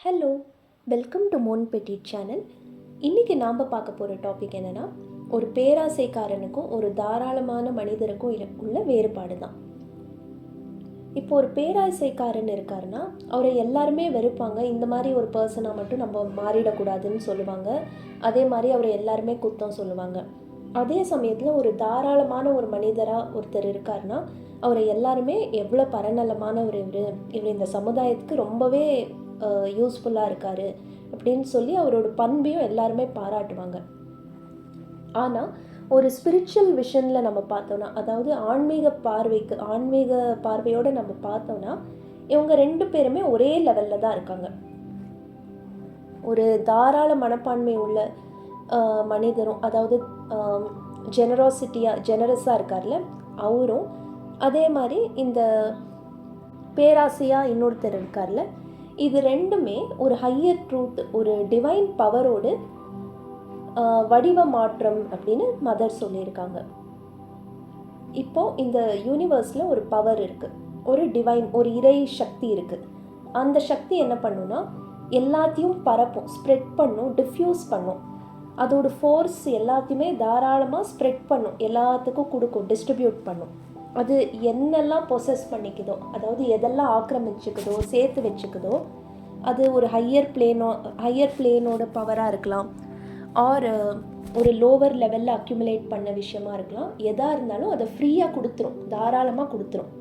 Hello, welcome to மோன் பெட்டி channel. இன்றைக்கி நாம் பார்க்க போகிற டாபிக் என்னென்னா, ஒரு பேராசைக்காரனுக்கும் ஒரு தாராளமான மனிதருக்கும் உள்ள வேறுபாடு தான். இப்போ ஒரு பேராசைக்காரன் இருக்காருன்னா அவரை எல்லாருமே வெறுப்பாங்க. இந்த மாதிரி ஒரு பர்சனாக மட்டும் நம்ம மாறிடக்கூடாதுன்னு சொல்லுவாங்க. அதே மாதிரி அவரை எல்லாருமே குத்தம் சொல்லுவாங்க. அதே சமயத்தில் ஒரு தாராளமான ஒரு மனிதராக ஒருத்தர் இருக்காருன்னா அவரை எல்லாருமே எவ்வளோ பரநலமானவர், இவர் இந்த சமுதாயத்துக்கு ரொம்பவே யூஸ்ஃபுல்லாக இருக்கார் அப்படின்னு சொல்லி அவரோட பண்பையும் எல்லாருமே பாராட்டுவாங்க. ஆனால் ஒரு ஸ்பிரிச்சுவல் விஷனில் நம்ம பார்த்தோன்னா, அதாவது ஆன்மீக பார்வையோடு நம்ம பார்த்தோன்னா, இவங்க ரெண்டு பேருமே ஒரே லெவலில் தான் இருக்காங்க. ஒரு தாராள மனப்பான்மை உள்ள மனிதரும், அதாவது ஜெனரஸாக இருக்கார்ல அவரும், அதே மாதிரி இந்த பேராசையாக இன்னொருத்தர் இருக்கார்ல, இது ரெண்டுமே ஒரு ஹையர் ட்ரூத், ஒரு டிவைன் பவரோடு வடிவ மாற்றம் அப்படின்னு மதர் சொல்லியிருக்காங்க. இப்போது இந்த யூனிவர்ஸில் ஒரு பவர் இருக்குது, ஒரு டிவைன், ஒரு இறை சக்தி இருக்குது. அந்த சக்தி என்ன பண்ணுன்னா எல்லாத்தையும் பரப்பும், ஸ்ப்ரெட் பண்ணும், டிஃப்யூஸ் பண்ணும். அதோட ஃபோர்ஸ் எல்லாத்தையுமே தாராளமாக ஸ்ப்ரெட் பண்ணும், எல்லாத்துக்கும் கொடுக்கும், டிஸ்ட்ரிபியூட் பண்ணும். அது என்னெல்லாம் பொசஸ் பண்ணிக்குதோ, அதாவது எதெல்லாம் ஆக்கிரமிச்சுக்குதோ, சேர்த்து வச்சுக்குதோ, அது ஒரு ஹையர் பிளேனோட பவராக இருக்கலாம், ஆர் ஒரு லோவர் லெவலில் அக்யூமுலேட் பண்ண விஷயமா இருக்கலாம். எதாக இருந்தாலும் அதை ஃப்ரீயாக கொடுத்துரும், தாராளமாக கொடுத்துரும்.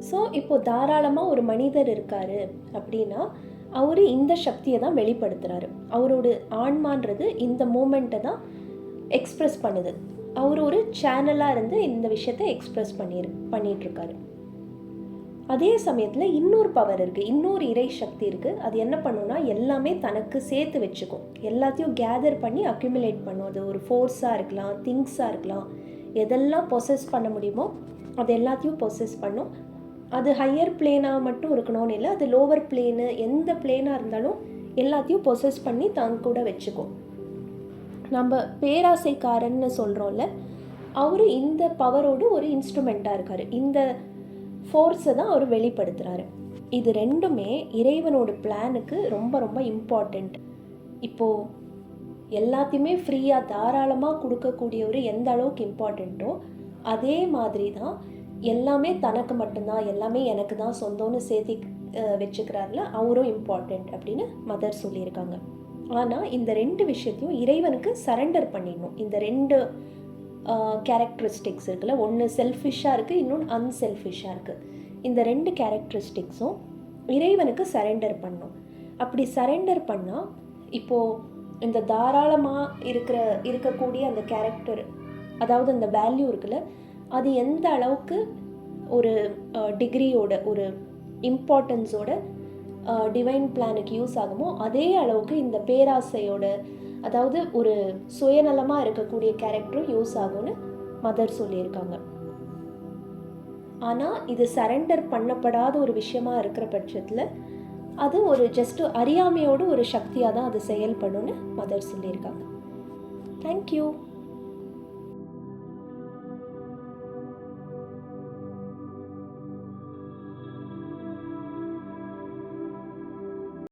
ஸோ இப்போது தாராளமாக ஒரு மனிதர் இருக்கார் அப்படின்னா அவர் இந்த சக்தியை தான் வெளிப்படுத்துகிறாரு. அவரோட ஆன்மான்றது இந்த மூமெண்ட்டை தான் எக்ஸ்ப்ரெஸ் பண்ணுது. அவர் ஒரு சேனலாக இருந்து இந்த விஷயத்தை எக்ஸ்ப்ரெஸ் பண்ணிகிட்ருக்காரு. அதே சமயத்தில் இன்னொரு பவர் இருக்குது, இன்னொரு இறை சக்தி இருக்குது. அது என்ன பண்ணுன்னா எல்லாமே தனக்கு சேர்த்து வச்சுக்கும், எல்லாத்தையும் கேதர் பண்ணி அக்யூமுலேட் பண்ணும். அது ஒரு ஃபோர்ஸாக இருக்கலாம், திங்ஸாக இருக்கலாம், எதெல்லாம் பொசஸ் பண்ண முடியுமோ அது எல்லாத்தையும் பொசஸ் பண்ணும். அது ஹையர் பிளேனாக மட்டும் இருக்கணும்னு இல்லை, அது லோவர் பிளேனு, எந்த பிளேனாக இருந்தாலும் எல்லாத்தையும் பொசஸ் பண்ணி தான் கூட வச்சுக்கும். நம்ம பேராசைக்காரன்னு சொல்கிறோம்ல, அவர் இந்த பவரோடு ஒரு இன்ஸ்ட்ருமெண்ட்டாக இருக்கார். இந்த ஃபோர்ஸை தான் அவர் வெளிப்படுத்துகிறாரு. இது ரெண்டுமே இறைவனோட பிளானுக்கு ரொம்ப ரொம்ப இம்பார்ட்டண்ட். இப்போது எல்லாத்தையுமே ஃப்ரீயாக தாராளமாக கொடுக்கக்கூடியவர் எந்த அளவுக்கு இம்பார்ட்டண்ட்டோ, அதே மாதிரி தான் எல்லாமே தனக்கு மட்டும்தான், எல்லாமே எனக்கு தான் சொந்தம்னு சேர்த்தி வச்சுக்கிறாருல அவரும் இம்பார்ட்டண்ட் அப்படின்னு மதர் சொல்லியிருக்காங்க. ஆனால் இந்த ரெண்டு விஷயத்தையும் இறைவனுக்கு சரண்டர் பண்ணிடணும். இந்த ரெண்டு கேரக்டரிஸ்டிக்ஸ் இருக்குல்ல, ஒன்று செல்ஃபிஷாக இருக்குது, இன்னொன்று அன்செல்ஃபிஷாக இருக்குது. இந்த ரெண்டு கேரக்டரிஸ்டிக்ஸும் இறைவனுக்கு சரண்டர் பண்ணணும். அப்படி சரண்டர் பண்ணால் இப்போது இந்த தாராளமாக இருக்கக்கூடிய அந்த கேரக்டர், அதாவது அந்த வேல்யூ இருக்குல்ல, அது எந்த அளவுக்கு ஒரு டிகிரியோட, ஒரு இம்பார்ட்டன்ஸோட டிவைன் பிளானுக்கு யூஸ் ஆகுமோ அதே அளவுக்கு இந்த பேராசையோட, அதாவது ஒரு சுயநலமாக இருக்கக்கூடிய கேரக்டரும் யூஸ் ஆகும்னு மதர் சொல்லியிருக்காங்க. ஆனால் இது சரண்டர் பண்ணப்படாத ஒரு விஷயமா இருக்கிற பட்சத்தில் அது ஒரு ஜஸ்ட்டு அறியாமையோடு ஒரு சக்தியாக தான் அது செயல்படும்னு மதர் சொல்லியிருக்காங்க. தேங்க்யூ.